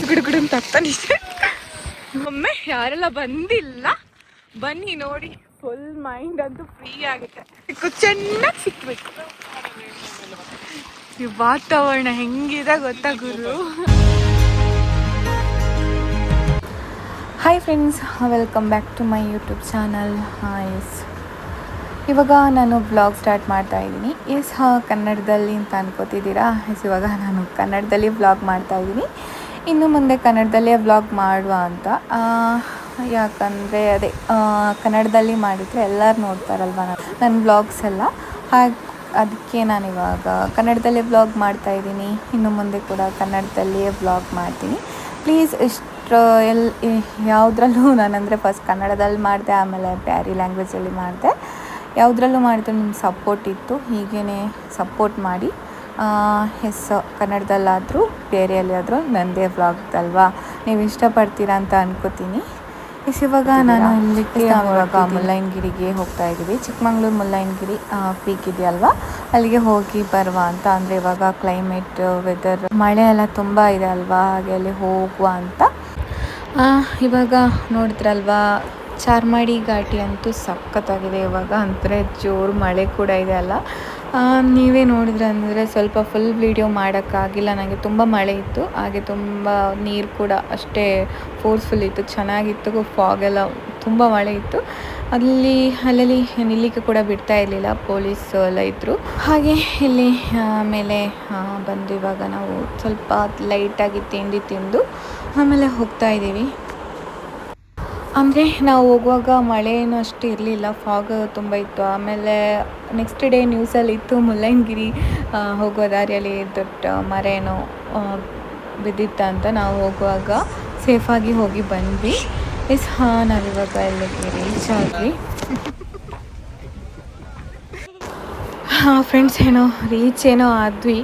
ಗುಡುಗುಡು ಅಂತ ಆಗ್ತಾನಿದೆ. ಒಮ್ಮೆ ಯಾರೆಲ್ಲ ಬಂದಿಲ್ಲ ಬನ್ನಿ ನೋಡಿ, ಫುಲ್ ಮೈಂಡ್ ಅಂತೂ ಫ್ರೀ ಆಗುತ್ತೆ. ಚೆನ್ನಾಗಿ ಸಿಕ್ಬೇಕು. ಈ ವಾತಾವರಣ ಹೆಂಗಿದೆ ಗೊತ್ತಾ ಗುರು. Hi friends, welcome back to my YouTube channel. Yes, ಇವಾಗ ನಾನು ವ್ಲಾಗ್ ಸ್ಟಾರ್ಟ್ ಮಾಡ್ತಾ ಇದ್ದೀನಿ. ಕನ್ನಡದಲ್ಲಿ ಅಂತ ಅನ್ಕೋತಿದ್ದೀರಾ. ಇವಾಗ ನಾನು ಕನ್ನಡದಲ್ಲಿ ವ್ಲಾಗ್ ಮಾಡ್ತಾ ಇದ್ದೀನಿ. ಇನ್ನು ಮುಂದೆ ಕನ್ನಡದಲ್ಲೇ ವ್ಲಾಗ್ ಮಾಡುವ ಅಂತ. ಯಾಕಂದರೆ ಅದೇ ಕನ್ನಡದಲ್ಲಿ ಮಾಡಿದರೆ ಎಲ್ಲರೂ ನೋಡ್ತಾರಲ್ವ ನನ್ನ ವ್ಲಾಗ್ಸ್ ಎಲ್ಲ. ಹಾಗೆ ಅದಕ್ಕೆ ನಾನಿವಾಗ ಕನ್ನಡದಲ್ಲೇ ವ್ಲಾಗ್ ಮಾಡ್ತಾಯಿದ್ದೀನಿ. ಇನ್ನು ಮುಂದೆ ಕೂಡ ಕನ್ನಡದಲ್ಲಿಯೇ ವ್ಲಾಗ್ ಮಾಡ್ತೀನಿ. ಪ್ಲೀಸ್ ಯಾವುದ್ರಲ್ಲೂ ನಾನಂದರೆ ಫಸ್ಟ್ ಕನ್ನಡದಲ್ಲಿ ಮಾಡಿದೆ, ಆಮೇಲೆ ಬ್ಯಾರಿ ಲ್ಯಾಂಗ್ವೇಜಲ್ಲಿ ಮಾಡಿದೆ. ಯಾವುದ್ರಲ್ಲೂ ಮಾಡಿದ್ರೆ ನಿಮ್ಮ ಸಪೋರ್ಟ್ ಇತ್ತು, ಹೀಗೇ ಸಪೋರ್ಟ್ ಮಾಡಿ. ಕನ್ನಡದಲ್ಲಾದರೂ ಬೇರೆಯಲ್ಲಾದರೂ ನನ್ನದೇ ವ್ಲಾಗ್ದಲ್ವಾ, ನೀವು ಇಷ್ಟಪಡ್ತೀರಾ ಅಂತ ಅನ್ಕೋತೀನಿ. ಇವಾಗ ನಾನು ಇವಾಗ ಮುಳ್ಳಯ್ಯನಗಿರಿಗೆ ಹೋಗ್ತಾ ಇದ್ದೀವಿ. ಚಿಕ್ಕಮಂಗ್ಳೂರು ಮುಳ್ಳಯ್ಯನಗಿರಿ ಪೀಕ್ ಇದೆಯಲ್ವಾ, ಅಲ್ಲಿಗೆ ಹೋಗಿ ಬರುವ ಅಂತ. ಅಂದರೆ ಇವಾಗ ಕ್ಲೈಮೇಟ್ ವೆದರ್ ಮಳೆ ಎಲ್ಲ ತುಂಬ ಇದೆ ಅಲ್ವಾ, ಹಾಗೆ ಅಲ್ಲಿ ಹೋಗುವ ಅಂತ. ಇವಾಗ ನೋಡಿದ್ರಲ್ವಾ, ಚಾರ್ಮಾಡಿ ಘಾಟಿ ಅಂತೂ ಸಖತ್ತಾಗಿದೆ. ಇವಾಗ ಅಂದರೆ ಜೋರು ಮಳೆ ಕೂಡ ಇದೆ ಅಲ್ಲ. ನೀವೇ ನೋಡಿದ್ರೆ ಅಂದರೆ ಸ್ವಲ್ಪ ಫುಲ್ ವೀಡಿಯೋ ಮಾಡೋಕ್ಕಾಗಿಲ್ಲ, ನನಗೆ ತುಂಬ ಮಳೆ ಇತ್ತು. ಹಾಗೆ ತುಂಬ ನೀರು ಕೂಡ ಅಷ್ಟೇ ಫೋರ್ಸ್ಫುಲ್ ಇತ್ತು, ಚೆನ್ನಾಗಿತ್ತು. ಫಾಗೆಲ್ಲ ತುಂಬ ಮಳೆ ಇತ್ತು. ಅಲ್ಲಲ್ಲಿ ನಿಲ್ಲಿಕ್ಕೆ ಕೂಡ ಬಿಡ್ತಾ ಇರಲಿಲ್ಲ, ಪೊಲೀಸ್ ಎಲ್ಲ ಇದ್ದರು. ಹಾಗೆ ಇಲ್ಲಿ ಮೇಲೆ ಬಂದು ಇವಾಗ ನಾವು ಸ್ವಲ್ಪ ಲೈಟಾಗಿ ತಿಂದು ಆಮೇಲೆ ಹೋಗ್ತಾ ಇದ್ದೀವಿ. ಅಂದರೆ ನಾವು ಹೋಗುವಾಗ ಮಳೆ ಏನು ಅಷ್ಟು ಇರಲಿಲ್ಲ, ಫಾಗ್ ತುಂಬ ಇತ್ತು. ಆಮೇಲೆ ನೆಕ್ಸ್ಟ್ ಡೇ ನ್ಯೂಸಲ್ಲಿ ಇತ್ತು ಮುಳ್ಳಯ್ಯನಗಿರಿ ಹೋಗೋ ದಾರಿಯಲ್ಲಿ ದೊಡ್ಡ ಮರ ಏನೋ ಬಿದ್ದಿತ್ತ. ನಾವು ಹೋಗುವಾಗ ಸೇಫಾಗಿ ಹೋಗಿ ಬಂದ್ವಿ. ನಾವಿವಾಗ ಇಲ್ಲಿಗೆ ರೀಚ್ ಆದ್ವಿ. ಫ್ರೆಂಡ್ಸ್ ರೀಚ್ ಆದ್ವಿ.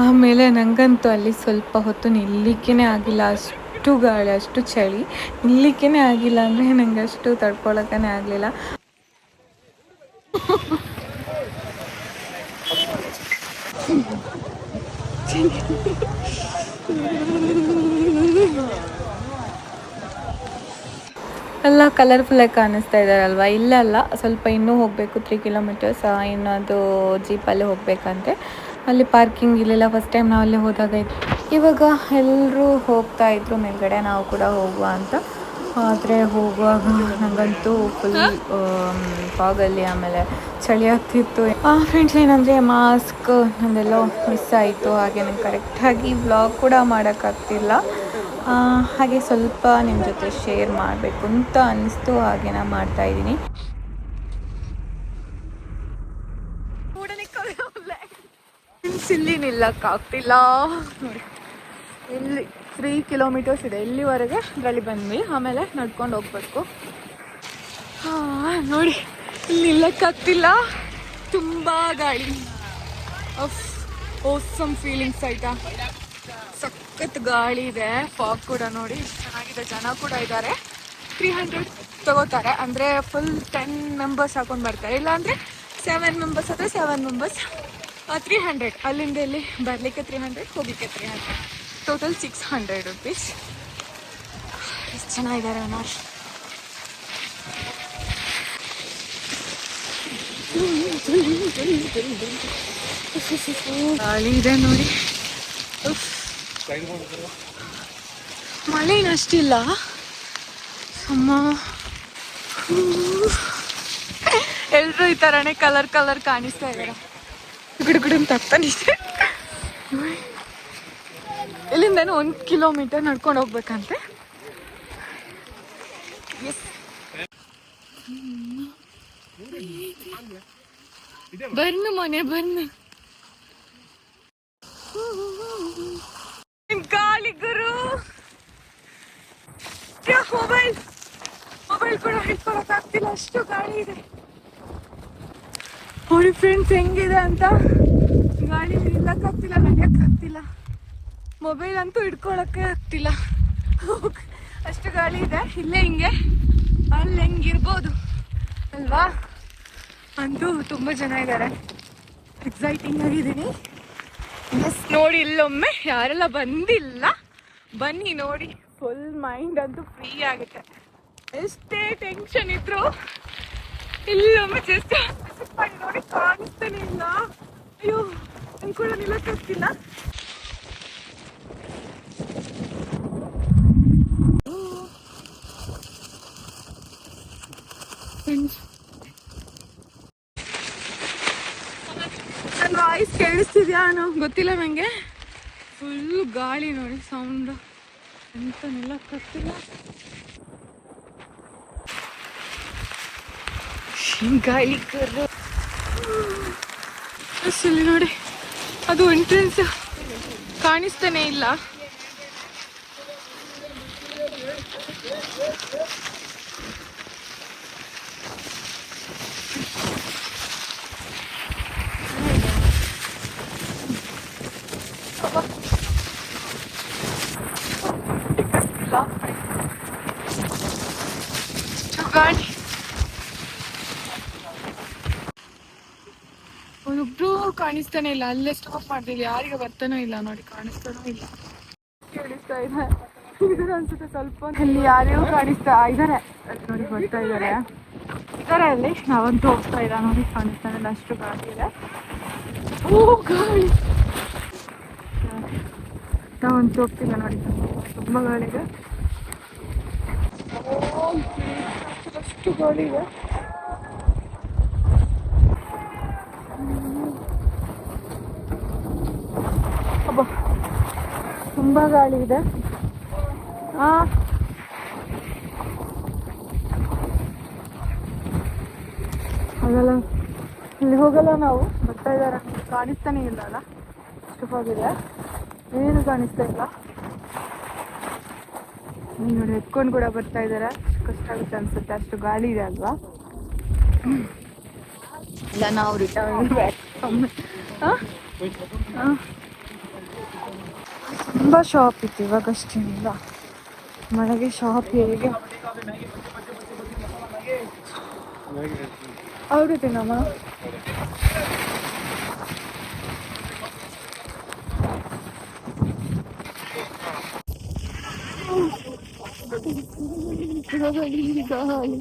ಆಮೇಲೆ ನನಗಂತೂ ಅಲ್ಲಿ ಸ್ವಲ್ಪ ಹೊತ್ತು ನಿಲ್ಲಿಕ್ಕೇ ಆಗಿಲ್ಲ, ಅಷ್ಟು ಗಾಳಿ, ಅಷ್ಟು ಚಳಿ, ನಿಲ್ಲಿಕ್ಕೇ ಆಗಿಲ್ಲ. ಅಂದರೆ ನನಗೆ ಅಷ್ಟು ತಡ್ಕೊಳಕ್ಕೇ ಆಗಲಿಲ್ಲ. ಎಲ್ಲ ಕಲರ್ಫುಲ್ಲಾಗಿ ಕಾಣಿಸ್ತಾ ಇದ್ದಾರಲ್ವ. ಇಲ್ಲಲ್ಲ, ಸ್ವಲ್ಪ ಇನ್ನೂ ಹೋಗಬೇಕು, 3 ಕಿಲೋಮೀಟರ್ಸ್. ಇನ್ನು ಅದು ಜೀಪಲ್ಲೇ ಹೋಗಬೇಕಂತೆ. ಅಲ್ಲಿ ಪಾರ್ಕಿಂಗ್ ಇರಲಿಲ್ಲ ಫಸ್ಟ್ ಟೈಮ್ ನಾವು ಅಲ್ಲಿ ಹೋದಾಗ. ಇವಾಗ ಎಲ್ಲರೂ ಹೋಗ್ತಾಯಿದ್ರು ಮೇಲ್ಗಡೆ, ನಾವು ಕೂಡ ಹೋಗುವ ಅಂತ. ಆದರೆ ಹೋಗುವಾಗ ನನಗಂತೂ ಫುಲ್ ಫಾಗಲ್ಲಿ ಆಮೇಲೆ ಚಳಿ ಆಗ್ತಿತ್ತು. ಫ್ರೆಂಡ್ಸ್, ಏನಂದರೆ ಮಾಸ್ಕ್ ನನ್ನದೆಲ್ಲೋ ಮಿಸ್ ಆಯಿತು. ಹಾಗೆ ನಂಗೆ ಕರೆಕ್ಟಾಗಿ ವ್ಲಾಗ್ ಕೂಡ ಮಾಡೋಕ್ಕಾಗ್ತಿಲ್ಲ. ಹಾಗೆ ಸ್ವಲ್ಪ ನಿಮ್ಮ ಜೊತೆ ಶೇರ್ ಮಾಡಬೇಕು ಅಂತ ಅನ್ನಿಸ್ತು, ಹಾಗೆ ನಾನು ಮಾಡ್ತಾಯಿದ್ದೀನಿ. ಇಲ್ಲಿ ನಿಲ್ಲಕ್ಕಾಗ್ತಿಲ್ಲ ನೋಡಿ. ಇಲ್ಲಿ 3 ಕಿಲೋಮೀಟರ್ಸ್ ಇದೆ, ಇಲ್ಲಿವರೆಗೆ ಇದರಲ್ಲಿ ಬಂದ್ವಿ. ಆಮೇಲೆ ನಡ್ಕೊಂಡು ಹೋಗ್ಬೇಕು. ನೋಡಿ, ಇಲ್ಲಿ ನಿಲ್ಲಕ್ಕಾಗ್ತಿಲ್ಲ, ತುಂಬ ಗಾಳಿ. ಓಸಮ್ ಫೀಲಿಂಗ್ಸ್ ಆಯಿತಾ, ಸಖತ್ ಗಾಳಿ ಇದೆ. ಫಾಗ್ ಕೂಡ ನೋಡಿ ಚೆನ್ನಾಗಿದೆ. ಜನ ಕೂಡ ಇದ್ದಾರೆ. 300 ತಗೋತಾರೆ, ಅಂದರೆ ಫುಲ್ 10 ಮೆಂಬರ್ಸ್ ಹಾಕೊಂಡು ಬರ್ತಾರೆ. ಇಲ್ಲಾಂದರೆ 7 ಮೆಂಬರ್ಸ್ ಆದರೆ 7 ಮೆಂಬರ್ಸ್ 300. ಅಲ್ಲಿಂದ ಇಲ್ಲಿ ಬರಲಿಕ್ಕೆ 300, ಹೋಗಲಿಕ್ಕೆ 300, ಟೋಟಲ್ 600 ರುಪೀಸ್. ಎಷ್ಟು ಚೆನ್ನಾಗಿದ್ದಾರೆ ನೋಡಿ. ಗಾಳಿ ಇದೆ ನೋಡಿ. ಮಳೆ ಅಷ್ಟಿಲ್ಲ ಅಮ್ಮ. ಎಲ್ರು ಈ ಥರನೇ ಕಲರ್ ಕಾಣಿಸ್ತಾ ಇದ್ದಾರೆ. ಗುಡುಗುಡು ಅಂತ ಆಗ್ತಾನಿದೆ. ಇಲ್ಲಿಂದ 1 ಕಿಲೋಮೀಟರ್ ನಡ್ಕೊಂಡು ಹೋಗ್ಬೇಕಂತೆ. ಬರ್ನು ಮನೆ ಬರ್ನು. ಗಾಳಿ ಗುರು, ಮೊಬೈಲ್ ಕೂಡ ಹಿಡ್ಕೊಳಕ್ ಆಗ್ತಿಲ್ಲ, ಅಷ್ಟು ಗಾಳಿ ಇದೆ ನೋಡಿ ಫ್ರೆಂಡ್ಸ್ ಹೆಂಗಿದೆ ಅಂತ. ಗಾಳಿ ನಿಲ್ಲಕ್ಕಾಗ್ತಿಲ್ಲ, ನಡೆಯಕ್ಕಾಗ್ತಿಲ್ಲ, ಮೊಬೈಲ್ ಅಂತೂ ಹಿಡ್ಕೊಳಕ್ಕೆ ಆಗ್ತಿಲ್ಲ, ಅಷ್ಟು ಗಾಳಿ ಇದೆ. ಇಲ್ಲೇ ಹಿಂಗೆ ಅಲ್ಲಿ ಹೆಂಗಿರ್ಬೋದು ಅಲ್ವಾ. ಅಂತೂ ತುಂಬ ಜನ ಇದ್ದಾರೆ, ಎಕ್ಸೈಟಿಂಗ್ ಆಗಿದ್ದೀನಿ. ಎಸ್ ನೋಡಿ, ಇಲ್ಲೊಮ್ಮೆ ಯಾರೆಲ್ಲ ಬಂದಿಲ್ಲ ಬನ್ನಿ ನೋಡಿ, ಫುಲ್ ಮೈಂಡ್ ಅಂತೂ ಫ್ರೀ ಆಗುತ್ತೆ. ಎಷ್ಟೇ ಟೆನ್ಷನ್ ಇದ್ರು ಇಲ್ಲೊಮ್ಮೆ ಜಸ್ಟ್ ಮಾಡಿ ನೋಡಿ, ಕಾಣಿಸ್ತಾನೆ ಇಲ್ಲ. ಅಯ್ಯೋ ನನ್ ಕೂಡ ನಿಲ್ಲಕ್ಕಾಗ್ತಿಲ್ಲ. ನನ್ನ ವಾಯ್ಸ್ ಕೇಳಿಸ್ತಿದ್ಯಾ ಅನ್ನೋ ಗೊತ್ತಿಲ್ಲ ನಂಗೆ. ಫುಲ್ ಗಾಳಿ ನೋಡಿ, ಸೌಂಡ್ ಅಂತ ನಿಲ್ಲಕ್ಕಾಗ್ತಿಲ್ಲ. ಗಾಳಿ ಅಲ್ಲಿ ನೋಡಿ, ಅದು ಎಂಟ್ರೆನ್ಸ್ ಕಾಣಿಸ್ತಾನೆ ಇಲ್ಲ. ಗಾಳಿ ಒಬ್ಬರು ಕಾಣಿಸ್ತಾನೆ ಇಲ್ಲ. ಅಲ್ಲೇ ಸ್ಟಾಪ್ ಮಾಡ್ತೀವಿ, ಯಾರಿಗೆ ಬರ್ತಾನೋ ಇಲ್ಲ ನೋಡಿ, ಕಾಣಿಸ್ತಾನೋ ಇಲ್ಲ. ಕೇಳಿಸ್ತಾ ಇದೆ ಇದರ ಅನ್ಸುತ್ತೆ ಸ್ವಲ್ಪ. ಅಲ್ಲಿ ಯಾರ್ಯಾರು ಕಾಣಿಸ್ತಾ ಇದಾರೆ ನೋಡಿ, ಬರ್ತಾ ಇದಾರೆ ಅಲ್ಲಿ. ನಾವಂತೂ ಹೋಗ್ತಾ ಇಲ್ಲ ನೋಡಿ, ಕಾಣಿಸ್ತಾನೆ ಇಲ್ಲ, ಅಷ್ಟು ಗಾಳಿ ಇದೆ. ಓ ಗಾಳಿ, ನಾವಂತೂ ಹೋಗ್ತಿಲ್ಲ ನೋಡಿ, ತುಂಬ ಗಾಳಿ ಇದೆ. ಅಷ್ಟು ಗಾಳಿ ಇದೆ. ಅಬ್ಬಾ ತುಂಬ ಗಾಳಿ ಇದೆ. ಹಾಗಲ್ಲ, ಇಲ್ಲಿ ಹೋಗಲ್ಲ ನಾವು. ಬರ್ತಾ ಇದ್ದಾರೆ, ಕಾಣಿಸ್ತಾನೆ ಇಲ್ಲ ಅಲ್ಲ, ಅಷ್ಟು ಹೋಗಿದೆ, ಏನು ಕಾಣಿಸ್ತಾ ಇಲ್ಲ ನೋಡಿ. ಎತ್ಕೊಂಡು ಕೂಡ ಬರ್ತಾ ಇದ್ದಾರೆ, ಕಷ್ಟ ಆಗುತ್ತೆ ಅನ್ಸುತ್ತೆ, ಅಷ್ಟು ಗಾಳಿ ಇದೆ ಅಲ್ವಾ. ಇಲ್ಲ, ನಾವು ರಿಟರ್ನ್ ಬ್ಯಾಕ್. ತುಂಬ ಶಾಪ್ ಇತ್ತು ಇವಾಗಷ್ಟೇನಿಲ್ಲ. ಮಳೆಗೆ ಶಾಪ್ ಹೇಗೆ ಅವ್ರಿಗೆ ನಮ್ಮ ಗಾಳಿ.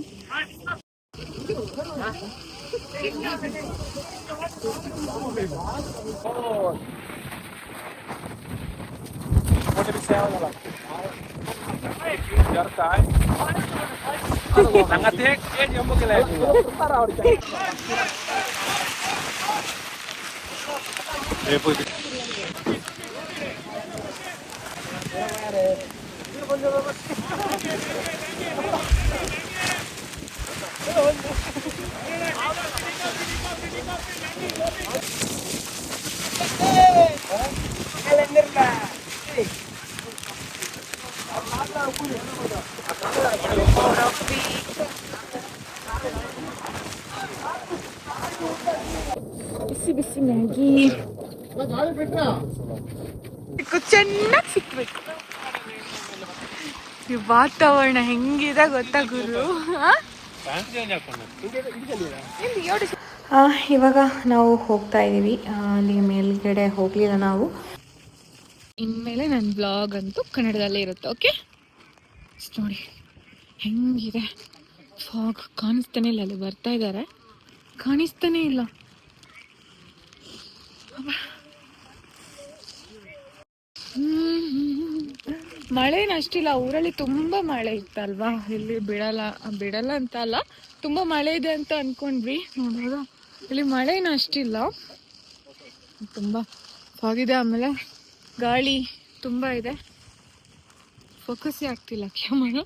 ಬಿಸಿ ಬಿಸಿ ಮ್ಯಾಗಿ ಚೆನ್ನಾಗಿ ಸಿಕ್ಬೇಕು. ಈ ವಾತಾವರಣ ಹೆಂಗಿದೆ ಗೊತ್ತಾ ಗುರು. ಇವಾಗ ನಾವು ಹೋಗ್ತಾ ಇದ್ದೀವಿ. ಅಲ್ಲಿ ಮೇಲ್ಗಡೆ ಹೋಗಲಿಲ್ಲ ನಾವು. ಇನ್ಮೇಲೆ ನನ್ನ ಬ್ಲಾಗ್ ಅಂತೂ ಕನ್ನಡದಲ್ಲೇ ಇರುತ್ತೆ. ಓಕೆ, ನೋಡಿ ಹೆಂಗಿದೆ ಫಾಗ್. ಕಾಣಿಸ್ತಾನೆ ಇಲ್ಲ, ಅಲ್ಲಿ ಬರ್ತಾ ಇದ್ದಾರೆ, ಕಾಣಿಸ್ತಾನೆ ಇಲ್ಲ. ಮಳೆನ ಅಷ್ಟಿಲ್ಲ, ಊರಲ್ಲಿ ತುಂಬ ಮಳೆ ಇತ್ತಲ್ವಾ. ಇಲ್ಲಿ ಬಿಡಲ್ಲ ಅಂತ ಅಲ್ಲ, ತುಂಬ ಮಳೆ ಇದೆ ಅಂತ ಅನ್ಕೊಂಡ್ವಿ. ನೋಡುವಾಗ ಇಲ್ಲಿ ಮಳೆನ ಅಷ್ಟಿಲ್ಲ, ತುಂಬ ಫಾಗಿದೆ. ಆಮೇಲೆ ಗಾಳಿ ತುಂಬ ಇದೆ, ಫೋಕಸ್ಸೇ ಆಗ್ತಿಲ್ಲ ಕ್ಯಾಮರಾ.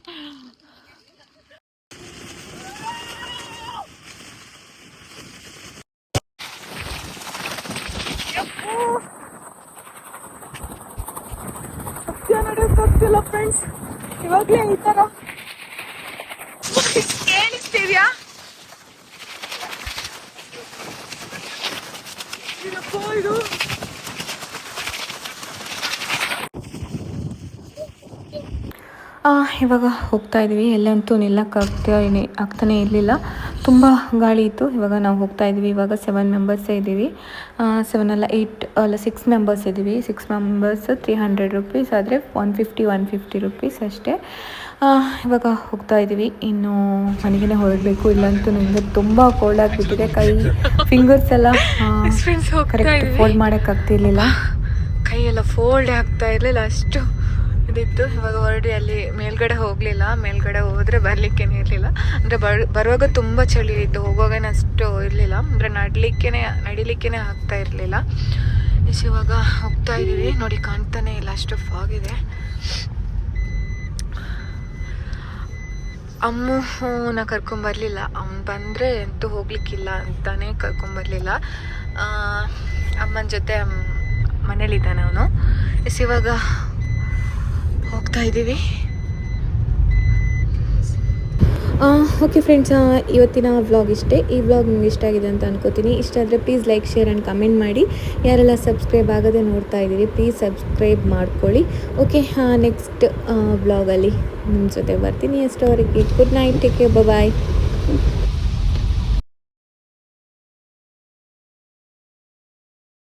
ನಡೆಯೋಕ್ಕಾಗ್ತಿಲ್ಲ ಫ್ರೆಂಡ್ಸ್, ಇವಾಗಲೇ ಈ ಥರ ಕೇಳಿಸ್ತಿದ್ಯಾ? ಇದು ಇವಾಗ ಹೋಗ್ತಾ ಇದ್ದೀವಿ. ಎಲ್ಲಂತೂ ನಿಲ್ಲಕ್ಕಾಗ್ತಾನೆ ಇರಲಿಲ್ಲ, ತುಂಬ ಗಾಳಿ ಇತ್ತು. ಇವಾಗ ನಾವು ಹೋಗ್ತಾ ಇದ್ವಿ. ಇವಾಗ 7 ಮೆಂಬರ್ಸೇ ಇದ್ದೀವಿ. 7 ಅಲ್ಲ 8 ಅಲ್ಲ 6 ಮೆಂಬರ್ಸ್ ಇದ್ದೀವಿ. 6 ಮೆಂಬರ್ಸ್ 300 ರುಪೀಸ್ ಆದರೆ 150 ರುಪೀಸ್ ಅಷ್ಟೇ. ಇವಾಗ ಹೋಗ್ತಾ ಇದ್ದೀವಿ. ಇನ್ನು ಮನೆಗೆ ಹೊರಡಬೇಕು. ಇಲ್ಲಂತೂ ನನಗೆ ತುಂಬ ಕೋಲ್ಡ್ ಆಗಿಬಿಟ್ಟಿದೆ. ಕೈ ಫಿಂಗರ್ಸ್ ಎಲ್ಲ ಕರೆಕ್ಟ್ ಫೋಲ್ಡ್ ಮಾಡೋಕ್ಕಾಗ್ತಿರ್ಲಿಲ್ಲ. ಕೈಯೆಲ್ಲ ಫೋಲ್ಡ್ ಆಗ್ತಾ ಇರಲಿಲ್ಲ, ಅಷ್ಟು ಇದಿತ್ತು. ಇವಾಗ ಹೊರಡಿ ಅಲ್ಲಿ ಮೇಲ್ಗಡೆ ಹೋಗಲಿಲ್ಲ. ಮೇಲ್ಗಡೆ ಹೋದರೆ ಬರಲಿಕ್ಕೇನೆ ಇರಲಿಲ್ಲ. ಅಂದರೆ ಬರುವಾಗ ತುಂಬ ಚಳಿ ಇತ್ತು, ಹೋಗುವಾಗನೇ ಅಷ್ಟು ಇರಲಿಲ್ಲ. ಅಂದರೆ ನಡಿಲಿಕ್ಕೇ ಆಗ್ತಾ ಇರಲಿಲ್ಲ. ಇವಾಗ ಹೋಗ್ತಾ ಇದ್ದೀವಿ. ನೋಡಿ ಕಾಣ್ತಾನೆ ಇಲ್ಲ, ಅಷ್ಟು ಫಾಗ್ ಇದೆ. ಅಮ್ಮನ ಕರ್ಕೊಂಬರಲಿಲ್ಲ. ಅವ್ನು ಬಂದರೆ ಅಂತೂ ಹೋಗ್ಲಿಕ್ಕಿಲ್ಲ ಅಂತಾನೆ ಕರ್ಕೊಂಬರಲಿಲ್ಲ. ಅಮ್ಮನ ಜೊತೆ ಮನೇಲಿದ್ದಾನೆ ಅವನು. ಇವಾಗ ಹೋಗ್ತಾ ಇದ್ದೀವಿ. ಓಕೆ ಫ್ರೆಂಡ್ಸ್, ಇವತ್ತಿನ ವ್ಲಾಗ್ ಇಷ್ಟೇ. ಈ ವ್ಲಾಗ್ ನಿಮ್ಗೆ ಇಷ್ಟ ಆಗಿದೆ ಅಂತ ಅನ್ಕೋತೀನಿ. ಇಷ್ಟ ಆದರೆ please like, share and comment ಮಾಡಿ. ಯಾರೆಲ್ಲ ಸಬ್ಸ್ಕ್ರೈಬ್ ಆಗದೆ ನೋಡ್ತಾ ಇದ್ದೀರಿ ಪ್ಲೀಸ್ ಸಬ್ಸ್ಕ್ರೈಬ್ ಮಾಡ್ಕೊಳ್ಳಿ. ಓಕೆ, ನೆಕ್ಸ್ಟ್ ವ್ಲಾಗಲ್ಲಿ ನಿಮ್ಮ ಜೊತೆ ಬರ್ತೀನಿ. ಅಷ್ಟವರೆಗೆ ಗುಡ್ ನೈಟ್, ಟೇಕ್ ಕೇರ್, ಬಾಯ್.